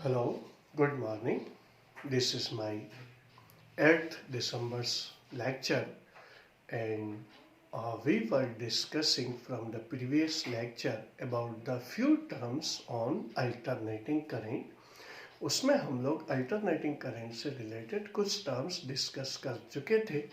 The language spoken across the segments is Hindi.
Hello, good morning. This is my 8th December's lecture, and we were discussing from the previous lecture about the few terms on alternating current. उसमें हम लोग अल्टरनेटिंग करंट से रिलेटेड कुछ टर्म्स डिस्कस कर चुके थे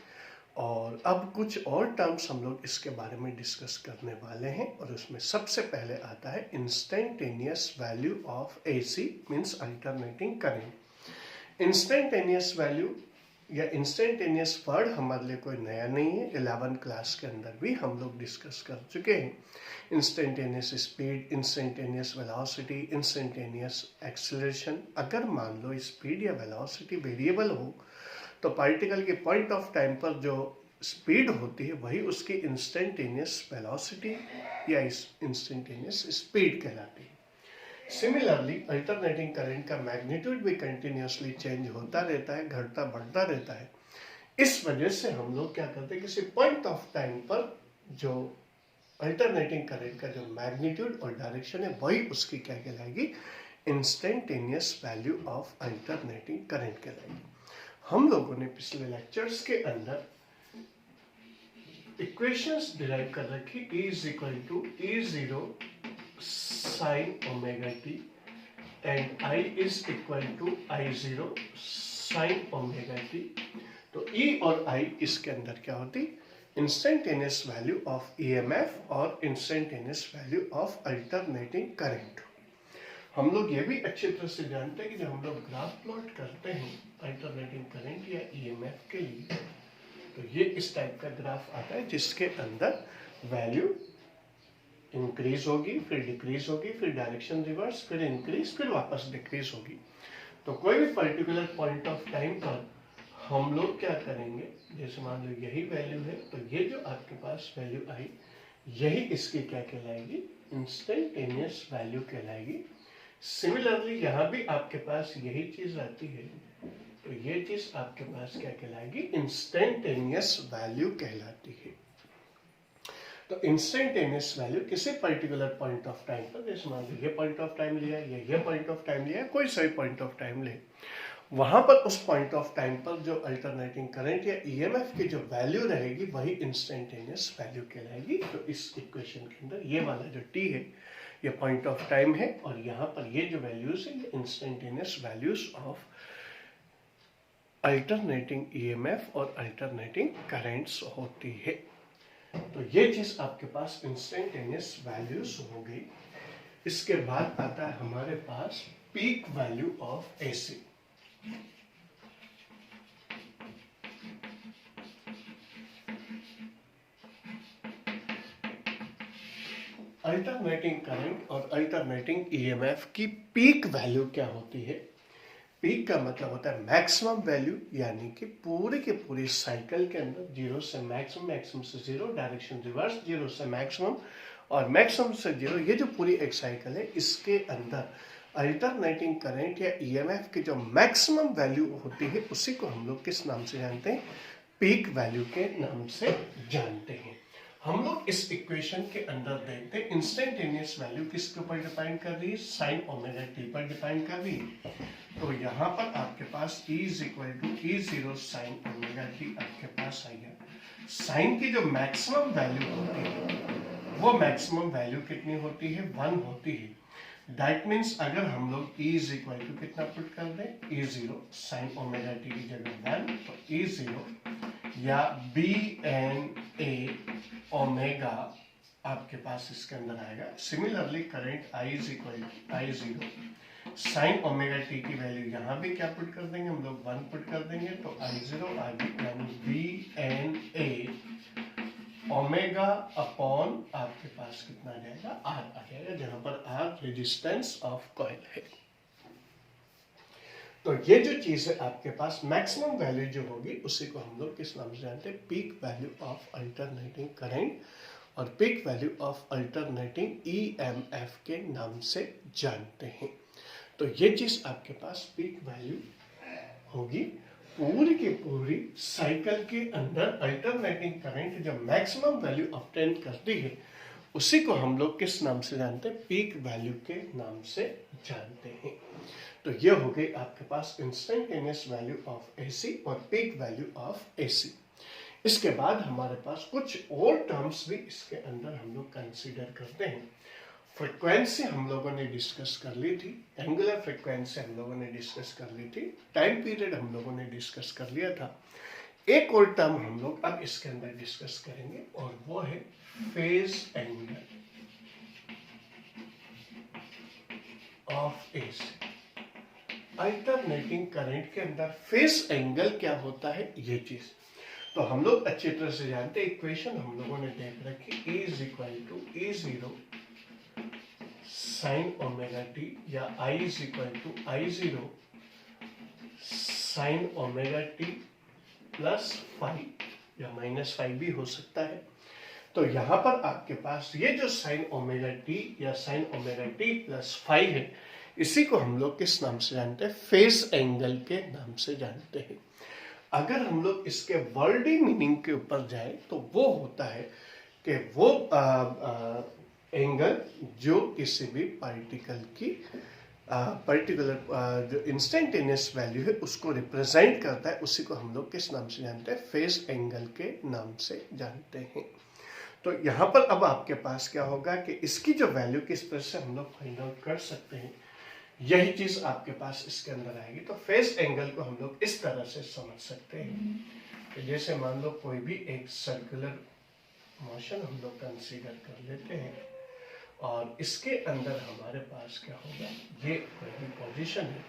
और अब कुछ और टर्म्स हम लोग इसके बारे में डिस्कस करने वाले हैं और उसमें सबसे पहले आता है instantaneous value of AC means alternating current. Instantaneous value या इंस्टेंटेनियस वर्ड हमारे लिए कोई नया नहीं है, 11 क्लास के अंदर भी हम लोग डिस्कस कर चुके हैं। Instantaneous speed, instantaneous velocity, instantaneous acceleration. अगर मान लो स्पीड या वेलोसिटी वेरिएबल हो तो पार्टिकल के पॉइंट ऑफ टाइम पर जो स्पीड होती है वही उसकी इंस्टेंटेनियस वेलोसिटी या इंस्टेंटेनियस स्पीड कहलाती है। सिमिलरली अल्टरनेटिंग करंट का मैग्नीट्यूड भी कंटिन्यूसली चेंज होता रहता है, घटता बढ़ता रहता है। इस वजह से हम लोग क्या करते हैं, किसी पॉइंट ऑफ टाइम पर जो अल्टरनेटिंग करंट का जो मैग्नीट्यूड और डायरेक्शन है वही उसकी क्या कहलाएगी, instantaneous value of alternating current कहलाएगी। हम लोगों ने पिछले लेक्चर्स के अंदर इक्वेशंस डिराइव कर रखी, E is equal to E0 sine omega t and I is equal to I0 sine omega t. तो E और I इसके अंदर क्या होती, इंस्टेंटेनियस वैल्यू ऑफ EMF और instantaneous value of alternating current. हम लोग ये भी अच्छी तरह से जानते हैं कि जब हम लोग ग्राफ प्लॉट करते हैं अल्टरनेटिंग करंट या EMF के लिए, तो ये इस टाइप का ग्राफ आता है जिसके अंदर वैल्यू इंक्रीज होगी, फिर डिक्रीज होगी, फिर डायरेक्शन रिवर्स, फिर इंक्रीज, फिर वापस डिक्रीज होगी। तो कोई भी पर्टिकुलर पॉइंट ऑफ टाइम पर हम लोग क्या करेंगे, जैसे मान लो यही वैल्यू है तो ये जो आपके पास वैल्यू आई यही इसकी क्या कहलाएगी, इंस्टेंटेनियस वैल्यू कहलाएगी। सिमिलरली यहाँ भी आपके पास यही चीज आती है तो ये चीज आपके पास क्या कहलाएगी, इंस्टेंटेनियस वैल्यू कहलाती है। तो इंस्टेंटेनियस वैल्यू किसी पर्टिकुलर पॉइंट ऑफ टाइम पर, जैसे मान लो ये पॉइंट ऑफ टाइम लिया या ये पॉइंट ऑफ टाइम लिया, कोई सही पॉइंट ऑफ टाइम ले, वहां पर उस पॉइंट ऑफ टाइम पर जो अल्टरनेटिंग करंट या EMF की जो वैल्यू रहेगी वही इंस्टेंटेनियस वैल्यू कहलाएगी। तो इस इक्वेशन के अंदर ये वाला जो T है ये पॉइंट ऑफ टाइम है और यहाँ पर ये जो वैल्यूज है ये instantaneous values of alternating EMF और अल्टरनेटिंग करंट्स होती है। तो ये चीज आपके पास इंस्टेंटेनियस वैल्यूज हो गई। इसके बाद आता है हमारे पास peak value of AC। Alternating current और अल्टरनेटिंग EMF की पीक वैल्यू क्या होती है। पीक का मतलब होता है मैक्सिमम वैल्यू, यानी कि पूरी की पूरी साइकिल के अंदर जीरो से मैक्सिमम, मैक्सिमम से जीरो, डायरेक्शन रिवर्स, जीरो से मैक्सिमम और मैक्सिमम से जीरो, ये जो पूरी एक साइकिल है इसके अंदर अल्टरनेटिंग करंट या EMF की जो मैक्सिमम वैल्यू होती है उसी को हम लोग किस नाम से जानते हैं, पीक वैल्यू के नाम से जानते हैं। हम लोग इस इक्वेशन के अंदर देखते हैं इंस्टेंटेनियस वैल्यू किसके ऊपर डिपेंड कर रही है, साइन ओमेगा टी पर डिपेंड कर रही है। तो यहाँ पर आपके पास E is equal to E0 sine omega t आपके पास आएगा। साइन की जो मैक्सिमम वैल्यू होती है वो मैक्सिमम वैल्यू कितनी होती है, 1 होती है। दैट मीन्स अगर हम लोग E इज इक्वल टू कितना पुट कर दें, E0 साइन ओमेगा टी की जगह 1, तो E0 या BNA ओमेगा आपके पास इसके अंदर आएगा। Similarly current I is equal to I0 sine omega t की वैल्यू यहाँ भी क्या पुट कर देंगे, हम लोग 1 पुट कर देंगे तो I0 आ गई, यानी BNA ओमेगा अपॉन आपके पास कितना आ जाएगा, R आ जाएगा, जहां पर R रेजिस्टेंस ऑफ कॉइल है। तो ये जो चीज है आपके पास मैक्सिमम वैल्यू जो होगी उसी को हम लोग किस नाम से जानते हैं, peak value of alternating current और peak value of alternating EMF के नाम से जानते हैं। तो ये चीज आपके पास पीक वैल्यू होगी। पूरी की पूरी साइकिल के अंदर अल्टरनेटिंग करंट जब मैक्सिमम वैल्यू ऑब्टेन करती है उसी को हम लोग किस नाम से जानते हैं? पीक वैल्यू के नाम से जानते हैं। तो ये हो गई आपके पास इंस्टेंटेनियस वैल्यू ऑफ एसी और पीक वैल्यू ऑफ एसी। इसके बाद हमारे पास कुछ और टर्म्स भी इसके अंदर हम लोग कंसीडर करते हैं। फ्रीक्वेंसी हम लोगों ने डिस्कस कर ली थी, एंगुलर फ्रीक्वेंसी हम लोगों ने डिस्कस कर ली थी, टाइम पीरियड हम लोगों ने डिस्कस कर लिया था। एक और टर्म हम लोग अब इसके अंदर डिस्कस करेंगे और वो है phase angle of AC. Alternating current के अंदर फेज एंगल क्या होता है, ये चीज तो हम लोग अच्छी तरह से जानते हैं। इक्वेशन हम लोगों ने देख रखी, E is equal to E0 sine omega t, या I is equal to I0 sine omega t plus five, या माइनस फाइव भी हो सकता है। तो यहां पर आपके पास ये जो साइन ओमेगा टी या sign omega t plus five है, इसी को हम लोग किस नाम से जानते हैं? फेज एंगल के नाम से जानते हैं। अगर हम लोग इसके वर्ल्डी मीनिंग के ऊपर जाए तो वो होता है कि वो एंगल जो किसी भी पार्टिकल की पर्टिकुलर जो इंस्टेंटेनियस वैल्यू है उसको रिप्रेजेंट करता है, उसी को हम लोग किस नाम से जानते हैं? फेज एंगल के नाम से जानते हैं। तो यहाँ पर अब आपके पास क्या होगा कि इसकी जो वैल्यू किस तरह से हम लोग फाइंड आउट कर सकते हैं, यही चीज आपके पास इसके अंदर आएगी। तो फेज एंगल को हम लोग इस तरह से समझ सकते हैं कि जैसे मान लो कोई भी एक सर्कुलर मोशन हम लोग कंसीडर कर लेते हैं और इसके अंदर हमारे पास क्या होगा, ये कोई भी पोजीशन है,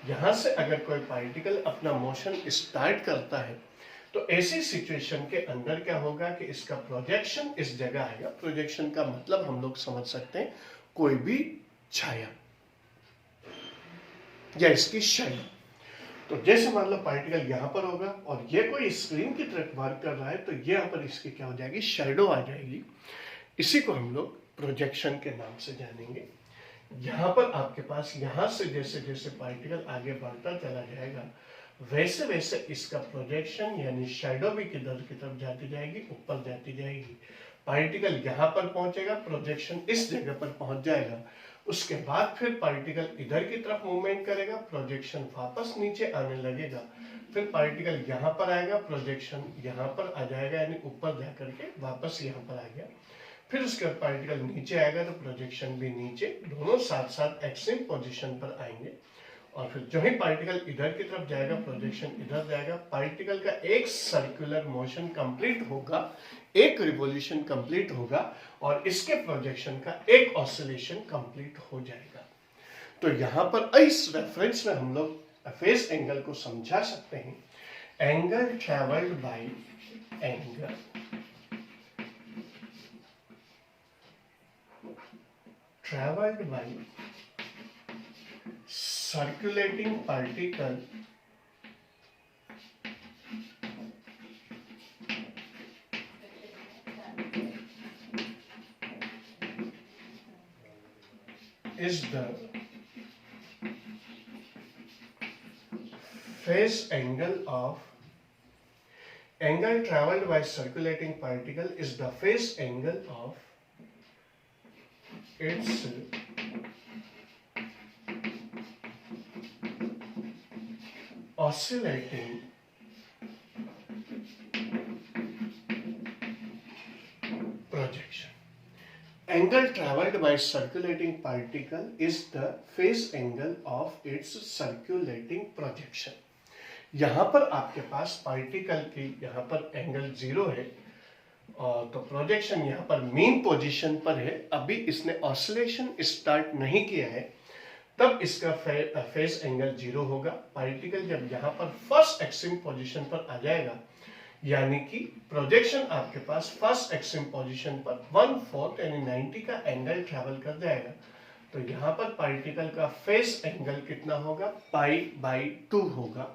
यहां से अगर कोई पार्टिकल अपना मोशन स्टार्ट करता है तो ऐसी सिचुएशन के अंदर क्या होगा कि इसका प्रोजेक्शन इस जगह आएगा। प्रोजेक्शन का मतलब हम लोग समझ सकते हैं कोई भी छाया या इसकी शेडो। तो जैसे मान लो पार्टिकल यहां पर होगा और ये कोई स्क्रीन की तरफ वर्क कर रहा है, तो ये यहां पर इसकी क्या हो जाएगी? शेडो आ जाएगी। इसी को हम लोग प्रोजेक्शन के नाम से जानेंगे। यहां पर आपके पास यहां से जैसे जैसे पार्टिकल आगे बढ़ता चला जाएगा, वैसे वैसे इसका प्रोजेक्शन यानी शैडो भी किधर की तरफ जाती जाएगी? ऊपर जाती जाएगी। पार्टिकल यहां पर पहुंचेगा, प्रोजेक्शन इस जगह पर पहुंच जाएगा। उसके बाद फिर पार्टिकल इधर की तरफ मूवमेंट करेगा, प्रोजेक्शन वापस नीचे आने लगेगा। फिर पार्टिकल यहाँ पर आएगा, प्रोजेक्शन यहाँ पर आ जाएगा, यानी ऊपर जाकर के वापस यहाँ पर आ गया। फिर उसके बाद पार्टिकल नीचे आएगा तो प्रोजेक्शन भी नीचे, दोनों साथ साथ एक्सट्रीम पोजीशन पर आएंगे। और फिर जो ही पार्टिकल इधर की तरफ जाएगा, प्रोजेक्शन इधर जाएगा, पार्टिकल का एक सर्कुलर मोशन कंप्लीट होगा, एक रिवोल्यूशन कंप्लीट होगा और इसके प्रोजेक्शन का एक ऑसिलेशन कंप्लीट हो जाएगा। तो यहां पर इस रेफरेंस में हम लोग फेज एंगल को समझा सकते हैं। Angle travelled by angle traveled by circulating particle is the phase angle of angle traveled by circulating particle is the phase angle of its oscillating projection. Angle traveled by circulating particle is the phase angle of its circulating projection. यहाँ पर आपके पास पार्टिकल की यहाँ पर एंगल 0 है और तो प्रोजेक्शन यहाँ पर मेन पोजीशन पर है, अभी इसने ऑसिलेशन स्टार्ट नहीं किया है, तब इसका फेज एंगल 0 होगा। पार्टिकल जब यहाँ पर फर्स्ट एक्सट्रीम पोजीशन पर आ जाएगा, यानी कि प्रोजेक्शन आपके पास फर्स्ट एक्सट्रीम पोजीशन पर 1/4 यानी 90 का एंगल ट्रेवल कर जाएगा, तो यहाँ पर पार्टिकल का फेज एंगल कितना होगा? π/2 होगा।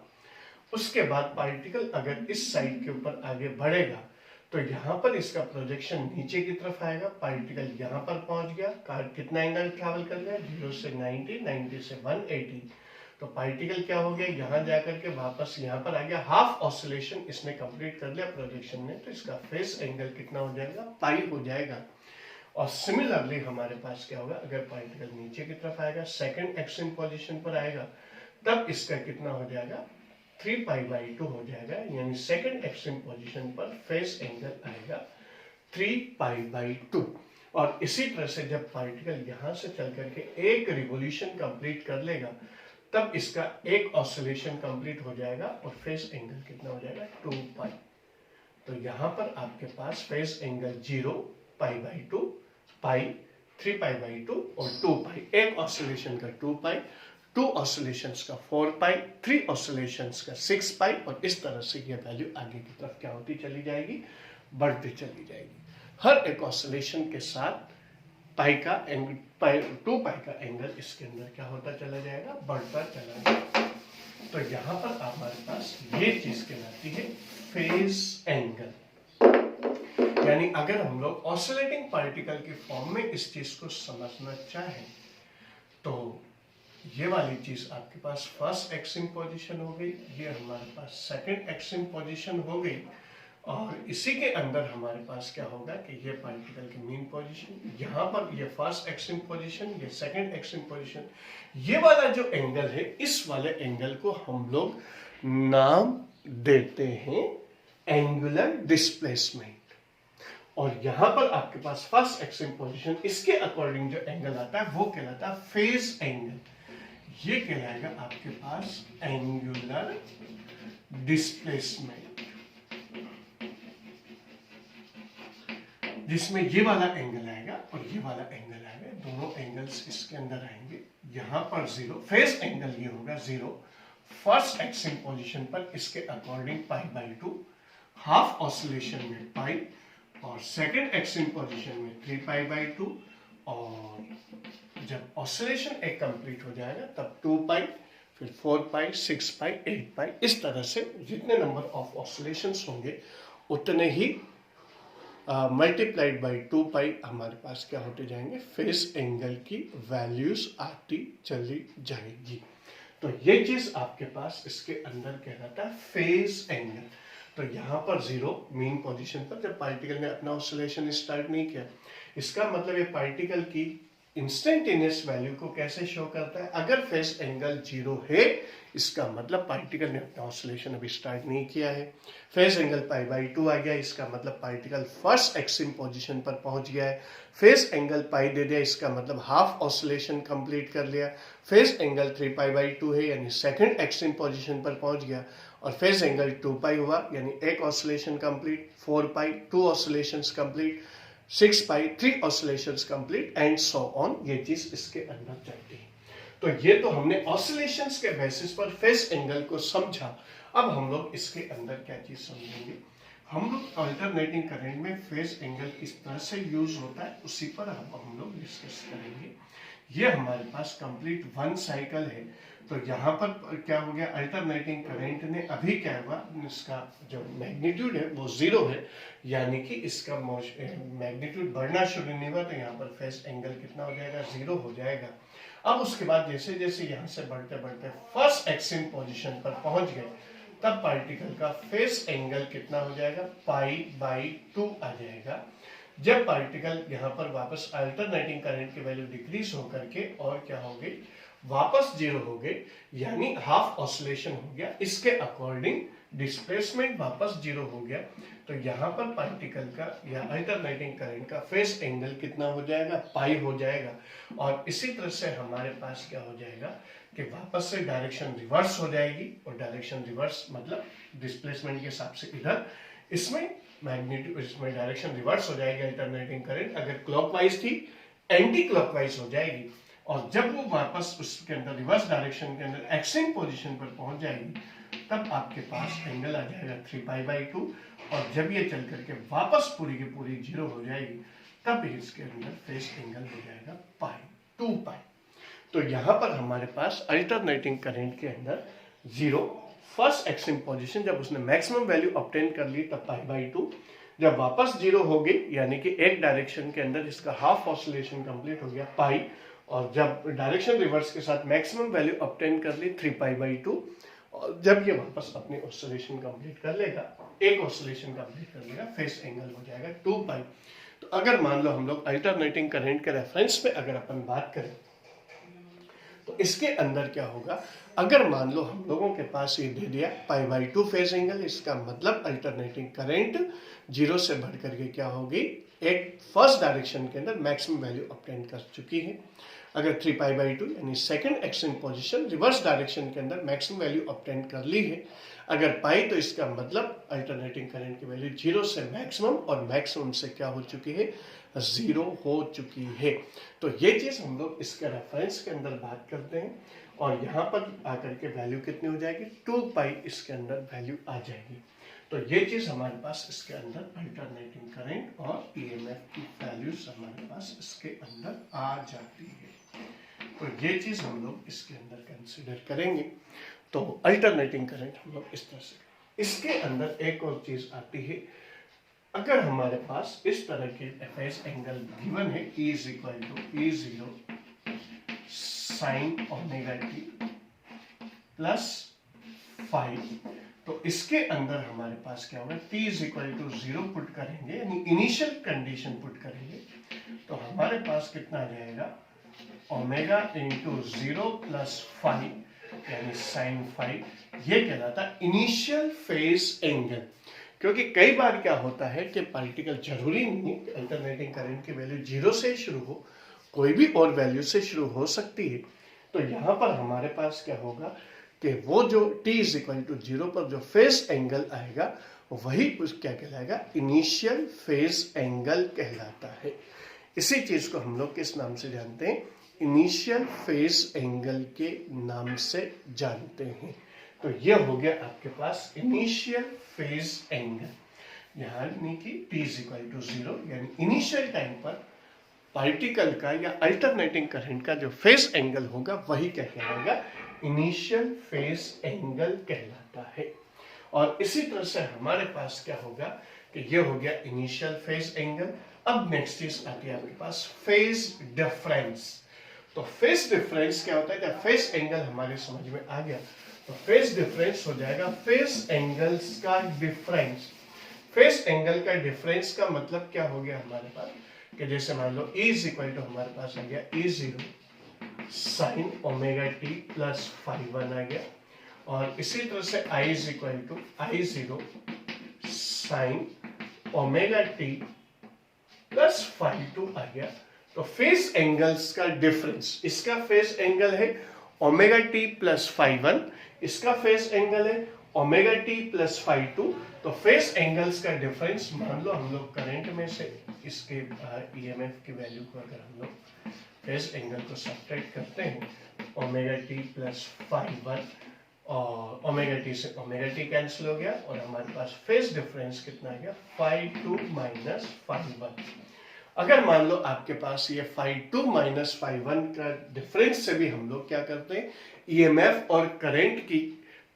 उसके बाद पार्टिकल अगर इस साइड के ऊपर आगे बढ़ेगा तो यहाँ पर इसका प्रोजेक्शन नीचे की तरफ आएगा, पार्टिकल यहाँ पर पहुंच गया, कितना एंगल ट्रैवल कर गया? 0 से 90, 90 से 180, तो पार्टिकल क्या हो गया? यहाँ जाकर के वापस यहाँ पर आ गया, हाफ ऑसिलेशन इसने कंप्लीट कर लिया प्रोजेक्शन ने, तो इसका फेस एंगल कितना हो जाएगा? पाई हो जाएगा। और सिमिलरली हमारे पास क्या होगा, अगर पार्टिकल नीचे की तरफ आएगा, सेकंड एक्सट्रीम पोजीशन पर आएगा, तब इसका कितना हो जाएगा, 3π/2 हो जाएगा, यानी सेकंड एक्सट्रीम पोजीशन पर फेस एंगल आएगा 3π/2। और इसी तरह से जब पार्टिकल यहां से चल करके एक रिवोल्यूशन कंप्लीट कर लेगा, तब इसका एक ऑसिलेशन कंप्लीट हो जाएगा और फेस एंगल कितना हो जाएगा, 2π। तो यहां पर आपके पास फेस एंगल 0, π/2, π, 3π/2 और 2π, एक ऑसिलेशन का 2π, 2 ऑसिलेशंस का 4π, 3 ऑसिलेशंस का 6π, और इस तरह से ये वैल्यू आगे की तरफ क्या होती चली जाएगी, बढ़ती चली जाएगी। हर एक ऑसिलेशन के साथ पाई का एंगल, 2π का एंगल इसके अंदर क्या होता चला जाएगा, बढ़ता चला जाएगा। तो यहां पर हमारे पास ये चीज कहलाती है फेज एंगल। यानी अगर हम लोग ऑसिलेटिंग पार्टिकल की फॉर्म में इस चीज को समझना चाहें, तो ये वाली चीज आपके पास फर्स्ट एक्सट्रीम पोजीशन हो गई, ये हमारे पास सेकंड एक्सट्रीम पोजीशन हो गई, और इसी के अंदर हमारे पास क्या होगा कि ये पार्टिकल की मीन पोजीशन, यहाँ पर ये फर्स्ट एक्सट्रीम पोजीशन, ये सेकंड एक्सट्रीम पोजीशन, ये वाला जो एंगल है, इस वाले एंगल को हम लोग नाम देते हैं एंगुलर डिस्प्लेसमेंट। और यहां पर आपके पास फर्स्ट एक्सट्रीम पोजीशन, इसके अकॉर्डिंग जो एंगल आता है वो कहलाता है फेज एंगल। ये कहलाएगा आपके पास एंगुलर डिस्प्लेसमेंट, जिसमें ये वाला एंगल आएगा और ये वाला एंगल आएगा, दोनों एंगल्स इसके अंदर आएंगे। यहां पर 0, फेज एंगल ये होगा 0, फर्स्ट एक्सट्रीम पोजीशन पर इसके अकॉर्डिंग π/2, हाफ ऑसिलेशन में पाई, और सेकंड एक्सट्रीम पोजीशन में 3π/2, और जब ऑसिलेशन एक कंप्लीट हो जाएगा तब 2π, फिर 4π, 6π, 8π, इस तरह से जितने नंबर ऑफ ऑसिलेशंस होंगे उतने ही मल्टीप्लाइड बाई 2π हमारे पास क्या होते जाएंगे, फेस एंगल की वैल्यूज आती चली जाएगी। तो ये चीज आपके पास इसके अंदर कहलाता है फेज एंगल। तो यहाँ पर 0 मीन पोजीशन पर जब पार्टिकल ने अपना ऑसिलेशन स्टार्ट नहीं किया, इसका मतलब ये पार्टिकल की इंस्टेंटेनियस वैल्यू को कैसे शो करता है, अगर फेस एंगल 0 है, इसका मतलब पार्टिकल ने अपना ऑसिलेशन अभी स्टार्ट नहीं किया है। फेस एंगल π/2 आ गया, इसका मतलब पार्टिकल फर्स्ट एक्सट्रीम पोजीशन पर पहुंच गया है। फेस एंगल π दे दिया, इसका मतलब हाफ ऑसिलेशन कंप्लीट कर लिया। फेस एंगल 3π/2 है, यानी सेकंड एक्सट्रीम पोजीशन पर पहुंच गया, और फेस एंगल 2π हुआ, यानी एक oscillation complete, 4π 2 oscillations complete, 6π 3 oscillations complete, and so on. ये चीज इसके अंदर चलती है। तो ये तो हमने ऑसिलेशंस के बेसिस पर फेस एंगल को समझा। अब हम लोग इसके अंदर क्या चीज समझेंगे, हम लोग अल्टरनेटिंग करंट में फेस एंगल किस तरह से यूज होता है उसी पर हम लोग डिस्कस करेंगे। ये हमारे पास कंप्लीट 1 साइकिल है। तो यहाँ पर क्या हो गया, अल्टरनेटिंग करंट ने अभी क्या हुआ, इसका जो मैग्नीट्यूड है वो 0 है, यानी कि इसका मैग्नीट्यूड बढ़ना शुरू नहीं हुआ, तो यहाँ पर फेस एंगल कितना हो जाएगा, 0 हो जाएगा। अब उसके बाद जैसे जैसे यहाँ से बढ़ते बढ़ते फर्स्ट एक्सट्रीम पोजीशन पर पहुंच गए, तब पार्टिकल का फेस एंगल कितना हो जाएगा, π/2 आ जाएगा। जब पार्टिकल यहाँ पर वापस अल्टरनेटिंग करंट की वैल्यू डिक्रीज होकर के और क्या हो गई, वापस 0 हो गए, यानी हाफ ऑसिलेशन हो गया, इसके अकॉर्डिंग डिस्प्लेसमेंट वापस 0 हो गया। तो यहाँ पर पार्टिकल का या अल्टरनेटिंग करंट का फेस एंगल कितना हो जाएगा, π हो जाएगा। और इसी तरह से हमारे पास क्या हो जाएगा कि वापस से डायरेक्शन रिवर्स हो जाएगी, और डायरेक्शन रिवर्स मतलब डिस्प्लेसमेंट के हिसाब से इधर, इसमें मैग्नीट्यूड, इसमें डायरेक्शन रिवर्स हो जाएगी। अल्टरनेटिंग करंट अगर क्लॉकवाइज थी, एंटी क्लॉकवाइज हो जाएगी, और जब वो वापस उसके अंदर रिवर्स डायरेक्शन के अंदर एक्सट्रीम पोजीशन पर पहुंच जाएगी, तब आपके पास एंगल आ जाएगा 3π/2, और जब ये चल करके वापस पूरी की पूरी 0 हो जाएगी, तब इसके अंदर फेस एंगल हो जाएगा π, 2π। तो यहाँ पर हमारे पास अल्टरनेटिंग करंट के अंदर 0 फर्स्ट एक्सट्रीम पोजीशन, जब उसने मैक्सिमम वैल्यू ऑब्टेन कर ली तब π/2, जब वापस 0 हो गई, यानी कि एक डायरेक्शन के अंदर इसका हाफ ऑसिलेशन कंप्लीट हो गया π, और जब डायरेक्शन रिवर्स के साथ मैक्सिमम वैल्यू ऑब्टेन कर ली 3π/2, और जब ये वापस अपनी ऑसिलेशन कंप्लीट कर लेगा, एक ऑसिलेशन कंप्लीट कर लेगा, फेस एंगल हो जाएगा 2π। तो अगर मान लो हम लोग अल्टरनेटिंग करंट के रेफरेंस पे अगर अपन बात करें तो इसके अंदर क्या होगा, अगर मान लो हम लोगों के पास ये दे दिया π/2 फेज एंगल, इसका मतलब अल्टरनेटिंग करंट 0 से बढ़ करके क्या होगी, एक फर्स्ट डायरेक्शन के अंदर मैक्सिमम वैल्यू ऑब्टेन कर चुकी है। अगर 3π/2 यानी second extend position reverse direction के अंदर मैक्सिमम वैल्यू ऑब्टेन कर ली है। अगर पाई तो इसका मतलब अल्टरनेटिंग करंट की वैल्यू 0 से मैक्सिमम और मैक्सिमम से क्या हो चुकी है, 0 हो चुकी है। तो ये चीज हम लोग इसके रेफरेंस के अंदर बात करते हैं और यहाँ पर आकर के वैल्यू कितनी हो जाएगी, 2π इसके अंदर वैल्यू आ जाएगी। तो ये चीज हमारे पास इसके अंदर अल्टरनेटिंग करंट और ईएमएफ की वैल्यूज हमारे पास इसके अंदर आ जाती है। तो ये चीज हम लोग इसके अंदर कंसिडर करेंगे। तो अल्टरनेटिंग करंट हम लोग इस तरह से, इसके अंदर एक और चीज आती है, अगर हमारे पास इस तरह के फेज एंगल गिवन है E = E0 sin ωt plus phi, तो इसके अंदर हमारे पास क्या होगा, t = 0 पुट करेंगे यानी इनिशियल कंडीशन पुट करेंगे, तो हमारे पास कितना आ जाएगा, ओमेगा इंटू 0 प्लस फाई यानी साइन फाई, ये कहलाता है इनिशियल फेज एंगल। क्योंकि कई बार क्या होता है कि पार्टिकल जरूरी नहीं कि अल्टरनेटिंग करंट की वैल्यू 0 से शुरू हो, कोई भी और वैल्यू से शुरू हो सकती है। तो यहाँ पर हमारे पास क्या होगा कि वो जो t = 0 पर जो फेज एंगल आएगा वही उस क्या कहलाएगा, इनिशियल फेज एंगल कहलाता है। इसी चीज को हम लोग किस नाम से जानते हैं, इनिशियल फेज एंगल के नाम से जानते हैं। तो ये हो गया आपके पास इनिशियल फेज एंगल, यानी कि t = 0 यानी इनिशियल टाइम पर पार्टिकल का या अल्टरनेटिंग करंट का जो फेज एंगल होगा वही क्या कहलाएगा, इनिशियल फेज एंगल कहलाता है। और इसी तरह से हमारे पास क्या होगा कि ये हो गया इनिशियल फेज एंगल। अब नेक्स्ट चीज आती है आपके पास फेज डिफरेंस। तो फेज डिफरेंस क्या होता है, जब फेज एंगल हमारे समझ में आ गया तो फेज डिफरेंस हो जाएगा फेज एंगल्स का डिफरेंस। फेज एंगल का डिफरेंस का मतलब क्या हो गया हमारे पास, कि जैसे मान लो E = हमारे पास आ गया E0 sin ωt प्लस φ1 आ गया, और इसी तरह से I = I0 sin ωt plus φ2 आ गया। तो फेज एंगल्स का डिफरेंस, इसका फेज एंगल है ωt प्लस φ1, इसका फेज एंगल है ωt प्लस φ2। तो फेज एंगल्स का डिफरेंस, मान लो हम लोग करंट में से इसके ईएमएफ की वैल्यू को अगर हम लोग फेज एंगल को सब्ट्रैक्ट करते हैं, ωt प्लस φ1 और ωt से ωt कैंसिल हो गया और हमारे पास फेज डिफरेंस कितना आ गया, φ2 माइनस φ1। अगर मान लो आपके पास ये φ2 माइनस φ1 का डिफरेंस से भी हम लोग क्या करते हैं, ईएमएफ और करंट की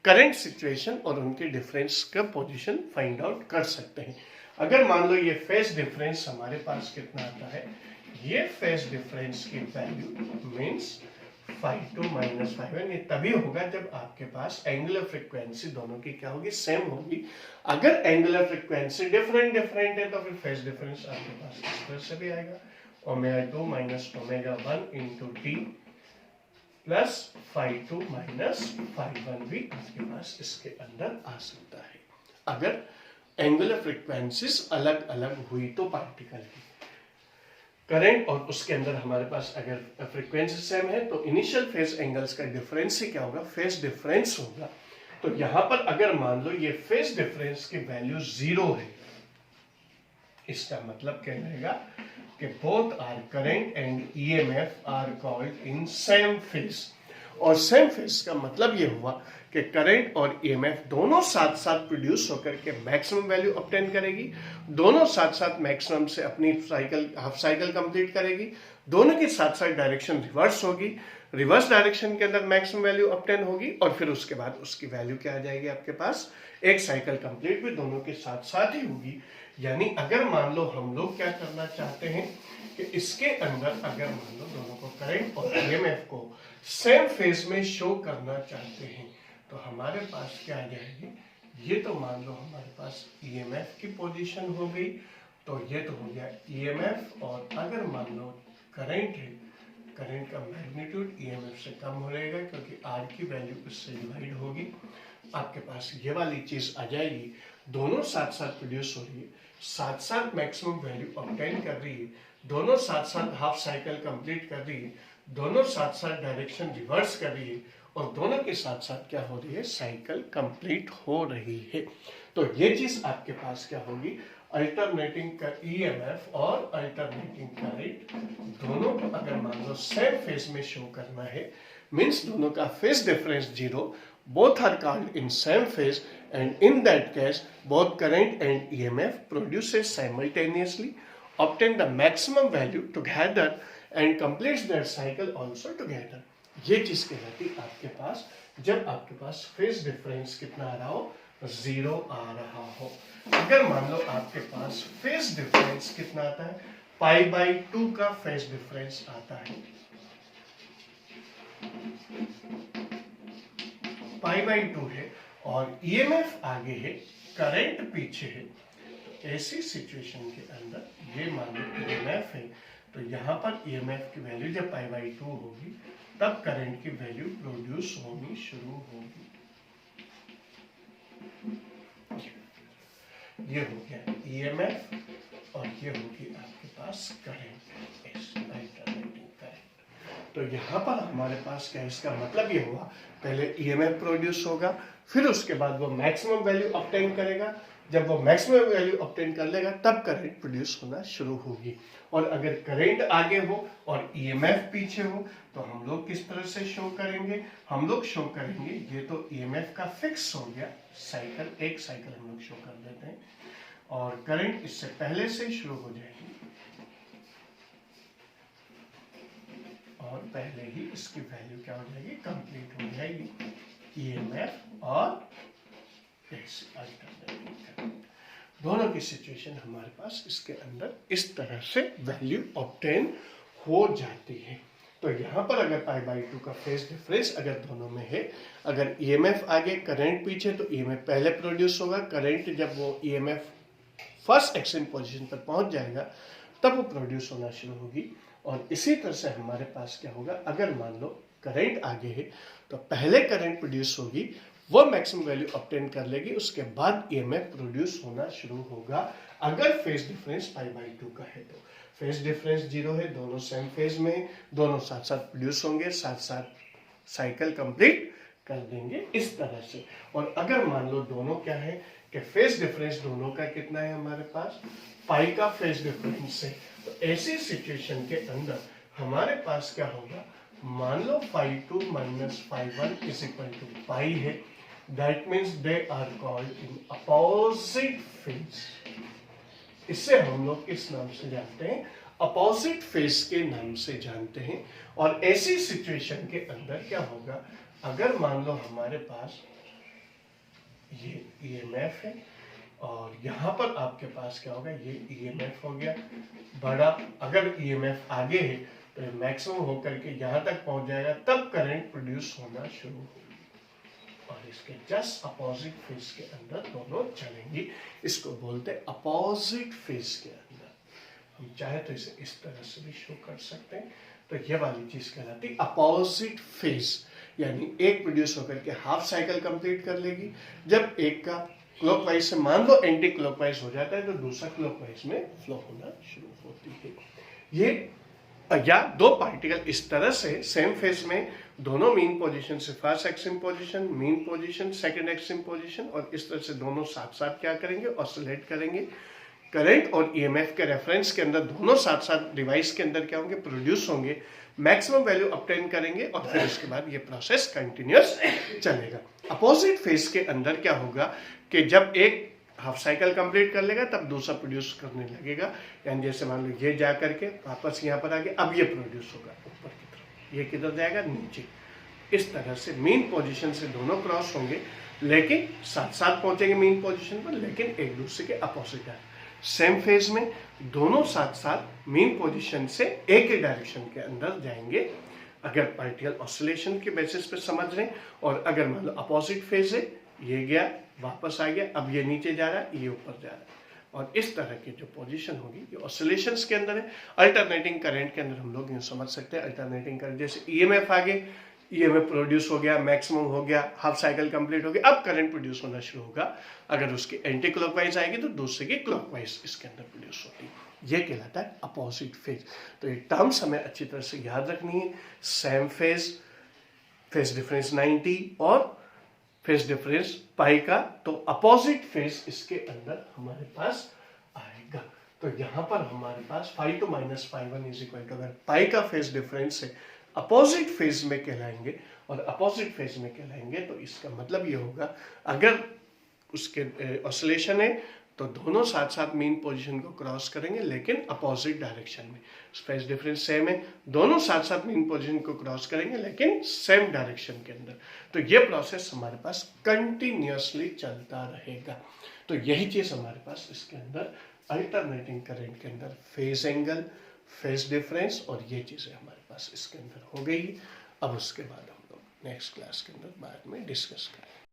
करंट सिचुएशन और उनके डिफरेंस का पोजीशन फाइंड आउट कर सकते हैं। अगर मान लो ये फेज डिफरेंस हमारे पास कितना आता है, ये फेज डिफरेंस की वैल्यू मींस φ2 माइनस φ1, ये तभी होगा जब आपके पास एंगुलर फ्रीक्वेंसी दोनों की क्या होगी, सेम होगी। अगर एंगुलर फ्रीक्वेंसी डिफरेंट है तो फिर फेज डिफरेंस आपके पास इस तरह से भी आएगा, ω2 minus ω1 into t plus φ2 minus φ1 भी आपके पास इसके अंदर आ सकता है, अगर एंगुलर फ्रीक्वेंसीज अलग अलग हुई तो पार्टिकल की करंट और उसके अंदर हमारे पास अगर फ्रीक्वेंसी सेम है तो इनिशियल फेज एंगल्स का डिफरेंस ही क्या होगा, फेज डिफरेंस होगा। तो यहां पर अगर मान लो ये फेज डिफरेंस की वैल्यू 0 है, इसका मतलब क्या रहेगा कि both are current and EMF are called in same phase. और सेम फेज का मतलब ये हुआ कि करंट और ईएमएफ दोनों साथ साथ प्रोड्यूस होकर के मैक्सिमम वैल्यू ऑब्टेन करेगी, दोनों साथ साथ मैक्सिमम से अपनी साइकिल हाफ साइकिल कंप्लीट करेगी, दोनों की साथ साथ डायरेक्शन रिवर्स होगी, रिवर्स डायरेक्शन के अंदर मैक्सिमम वैल्यू ऑब्टेन होगी और फिर उसके बाद उसकी वैल्यू क्या आ जाएगी आपके पास, एक साइकिल कंप्लीट भी दोनों के साथ साथ ही होगी। यानी अगर मान लो हम लोग क्या करना चाहते हैं कि इसके अंदर अगर मान लो दोनों को करंट और ईएमएफ को सेम फेज में शो करना चाहते हैं तो हमारे पास क्या आ जाएगी, ये तो मान लो हमारे पास ईएमएफ की पोजीशन हो गई तो ये तो हो गया ईएमएफ। और अगर मान लो करंट है, करंट का मैग्नीट्यूड ईएमएफ से कम हो रहेगा क्योंकि आर की वैल्यू इससे डिवाइड होगी। आपके पास ये वाली चीज आ जाएगी, दोनों साथ साथ प्रोड्यूस हो रही है, साथ साथ मैक्सिमम वैल्यू ऑब्टेन कर रही है, दोनों साथ साथ हाफ साइकिल कंप्लीट कर रही है, दोनों साथ साथ डायरेक्शन रिवर्स कर रही है, और दोनों के साथ साथ क्या हो रही है, साइकिल कंप्लीट हो रही है। तो ये चीज आपके पास क्या होगी, अल्टरनेटिंग का ईएमएफ और अल्टरनेटिंग करंट दोनों को अगर मान लो सेम फेज में शो करना है, मीन्स दोनों का phase difference zero, both are called in same phase, and in that case both current and EMF produces simultaneously, obtain the maximum value together and completes their cycle also together। ये चीज कहलाती आपके पास जब आपके पास फेज डिफरेंस कितना आ रहा हो, जीरो आ रहा हो। अगर मान लो आपके पास फेज डिफरेंस कितना आता है, π/2 का फेज डिफरेंस आता है, π/2 है, और ईएमएफ आगे है, करंट पीछे है, तो ऐसी सिचुएशन के अंदर ये मान लो ईएमएफ है, तो यहाँ पर ईएमएफ की वैल्यू जब π/2 होगी तब करंट की वैल्यू प्रोड्यूस होनी शुरू होगी। ये हो गया ईएमएफ और ये होगी आपके पास करंट, अल्टरनेटिंग करंट। तो यहाँ पर हमारे पास क्या, इसका मतलब ये हुआ पहले ईएमएफ प्रोड्यूस होगा, फिर उसके बाद वो मैक्सिमम वैल्यू ऑब्टेन करेगा, जब वो मैक्सिमम वैल्यू ऑब्टेन कर लेगा तब करंट प्रोड्यूस होना शुरू होगी। और अगर करंट आगे हो और ईएमएफ पीछे हो तो हम लोग किस तरह से शो करेंगे, हम लोग शो करेंगे, ये तो ईएमएफ का फिक्स हो गया साइकिल, एक साइकिल हम लोग शो कर देते हैं, और करंट इससे पहले से शुरू हो जाएगी और पहले ही इसकी वैल्यू क्या हो जाएगी, कंप्लीट हो जाएगी, ईएमएफ और अल्टरनेटिंग करंट। दोनों की सिचुएशन हमारे पास इसके अंदर इस तरह से वैल्यू ऑब्टेन हो जाती है। तो यहाँ पर अगर π/2 का फेज डिफरेंस अगर दोनों में है, अगर ईएमएफ आगे करंट पीछे, तो ईएमएफ पहले प्रोड्यूस होगा, करंट जब वो ईएमएफ फर्स्ट एक्शन पोजीशन पर पहुंच जाएगा तब वो प्रोड्यूस होना शुरू होगी। और इसी तरह से हमारे पास क्या होगा, अगर मान लो करंट आगे है तो पहले करंट प्रोड्यूस होगी, वो मैक्सिमम वैल्यू ऑब्टेन कर लेगी, उसके बाद ईएमएफ प्रोड्यूस होना शुरू होगा। अगर फेज डिफरेंस π/2 का है तो फेज डिफरेंस जीरो है, दोनों सेम फेज में, दोनों साथ साथ प्रोड्यूस होंगे, साथ साथ साइकिल कंप्लीट कर देंगे इस तरह से। और अगर मान लो दोनों क्या है कि फेज डिफरेंस दोनों का कितना है, हमारे पास पाई का फेज डिफरेंस है, तो ऐसी सिचुएशन के अंदर हमारे पास क्या होगा, मान लो φ2 - φ1 इज इक्वल टू पाई है, that means they are called in opposite phase. इससे हम लोग किस नाम से जानते हैं, अपोजिट फेज के नाम से जानते हैं। और ऐसी सिचुएशन के अंदर क्या होगा, अगर मान लो हमारे पास ये ईएमएफ है और यहाँ पर आपके पास क्या होगा, ये ईएमएफ हो गया बड़ा, अगर ईएमएफ आगे है तो मैक्सिमम होकर के यहाँ तक पहुँच जाएगा, तब करंट प्रोड्यूस होना शुरू होगा। और इसके जस्ट अपोजिट फेज के अंदर दोनों चलेंगी, इसको बोलते हैं अपोजिट फेज के अंदर। हम चाहे तो इसे इस तरह से भी शो कर सकते हैं। तो ये वाली चीज कहलाती है अपोजिट फेज, यानी एक प्रोड्यूस होकर के हाफ साइकिल कंप्लीट कर लेगी, जब एक का क्लॉकवाइज से मान लो एंटी क्लॉकवाइज हो जाता है तो दूसरा क्लॉकवाइज में फ्लो होना शुरू होती है। ये या दो पार्टिकल इस तरह से सेम फेज में, दोनों मीन पोजीशन से first Exim position, mean position second Exim position, और इस तरह से दोनों साथ साथ क्या करेंगे, ऑसिलेट करेंगे। करंट और ईएमएफ के रेफरेंस के अंदर दोनों साथ साथ डिवाइस के अंदर क्या होंगे, प्रोड्यूस होंगे, मैक्सिमम वैल्यू ऑब्टेन करेंगे, और फिर उसके बाद ये प्रोसेस कंटिन्यूअस चलेगा। अपोजिट फेज के अंदर क्या होगा कि जब एक हाफ साइकिल कंप्लीट कर लेगा तब दूसरा प्रोड्यूस करने लगेगा, यानी जैसे मान लो ये जा करके वापस यहाँ पर आके अब ये प्रोड्यूस होगा ऊपर की तरफ, ये किधर जाएगा, नीचे। इस तरह से मीन पोजीशन से दोनों क्रॉस होंगे, लेकिन साथ साथ पहुंचेंगे मीन पोजीशन पर, लेकिन एक दूसरे के अपोजिट है। सेम फेज में दोनों साथ साथ मीन पोजीशन से एक ही डायरेक्शन के अंदर जाएंगे, अगर पार्टिकल ऑसिलेशन के बेसिस पे समझ रहे हैं। और अगर मान लो अपोजिट फेज है, ये गया वापस आ गया, अब ये नीचे जा रहा है, ये ऊपर जा रहा है, और इस तरह की जो पोजीशन होगी ये ऑसिलेशंस के अंदर है। अल्टरनेटिंग करंट के अंदर हम लोग ये समझ सकते हैं, अल्टरनेटिंग करंट जैसे ईएमएफ आ गए, ईएमएफ प्रोड्यूस हो गया, मैक्सिमम हो गया, हाफ साइकिल कंप्लीट हो गया, अब करंट प्रोड्यूस होना शुरू होगा। अगर उसकी एंटी क्लॉकवाइज आएगी तो दूसरे की क्लॉकवाइज इसके अंदर प्रोड्यूस होती है, ये कहलाता है अपोजिट फेज। तो ये टर्म्स हमें अच्छी तरह से याद रखनी है। सेम फेज, फेज डिफरेंस 90 और फेज डिफरेंस पाई का, तो अपोजिट फेज इसके अंदर हमारे पास आएगा। तो यहां पर हमारे पास phi two minus phi one is equal to, अगर पाई का फेज डिफरेंस है अपोजिट फेज में कहलाएंगे, और अपोजिट फेज में कहलाएंगे तो इसका मतलब ये होगा अगर उसके ऑसिलेशन है तो दोनों साथ साथ मीन पोजीशन को क्रॉस करेंगे लेकिन अपोजिट डायरेक्शन में। फेज डिफरेंस सेम है, दोनों साथ साथ मीन पोजीशन को क्रॉस करेंगे लेकिन सेम डायरेक्शन के अंदर। तो ये प्रोसेस हमारे पास कंटिन्यूअसली चलता रहेगा। तो यही चीज हमारे पास इसके अंदर अल्टरनेटिंग करंट के अंदर फेज एंगल, फेज डिफरेंस और ये चीजें हमारे पास इसके अंदर हो गई। अब उसके बाद हम लोग नेक्स्ट क्लास के अंदर बाद में डिस्कस करेंगे।